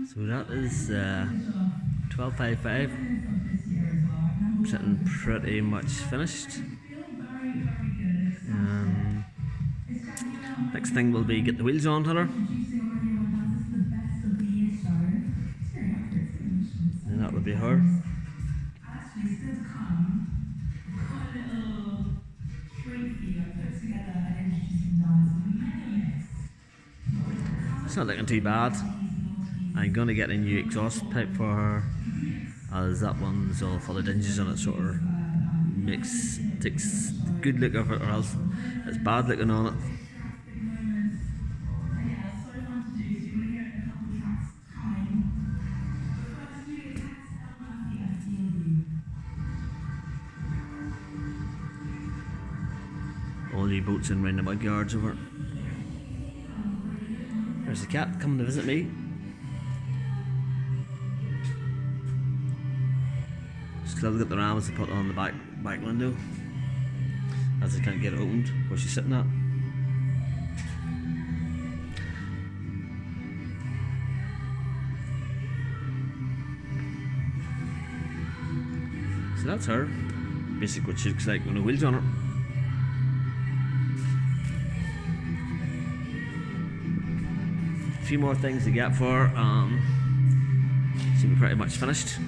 So that is 12.55. Sitting pretty much finished. Next thing will be get the wheels onto her. And that will be her. It's not looking too bad. I'm going to get a new exhaust pipe for her, as that one's all full of dinges and it sort of takes the good look of it, or else it's bad looking on it. All the boats in round the mud yards over. There's the cat coming to visit me. Still got the rams to put on the back window, as I can't get it opened where she's sitting at. So that's her. Basically what she looks like with no wheels on her. A few more things to get for her. She'll be pretty much finished.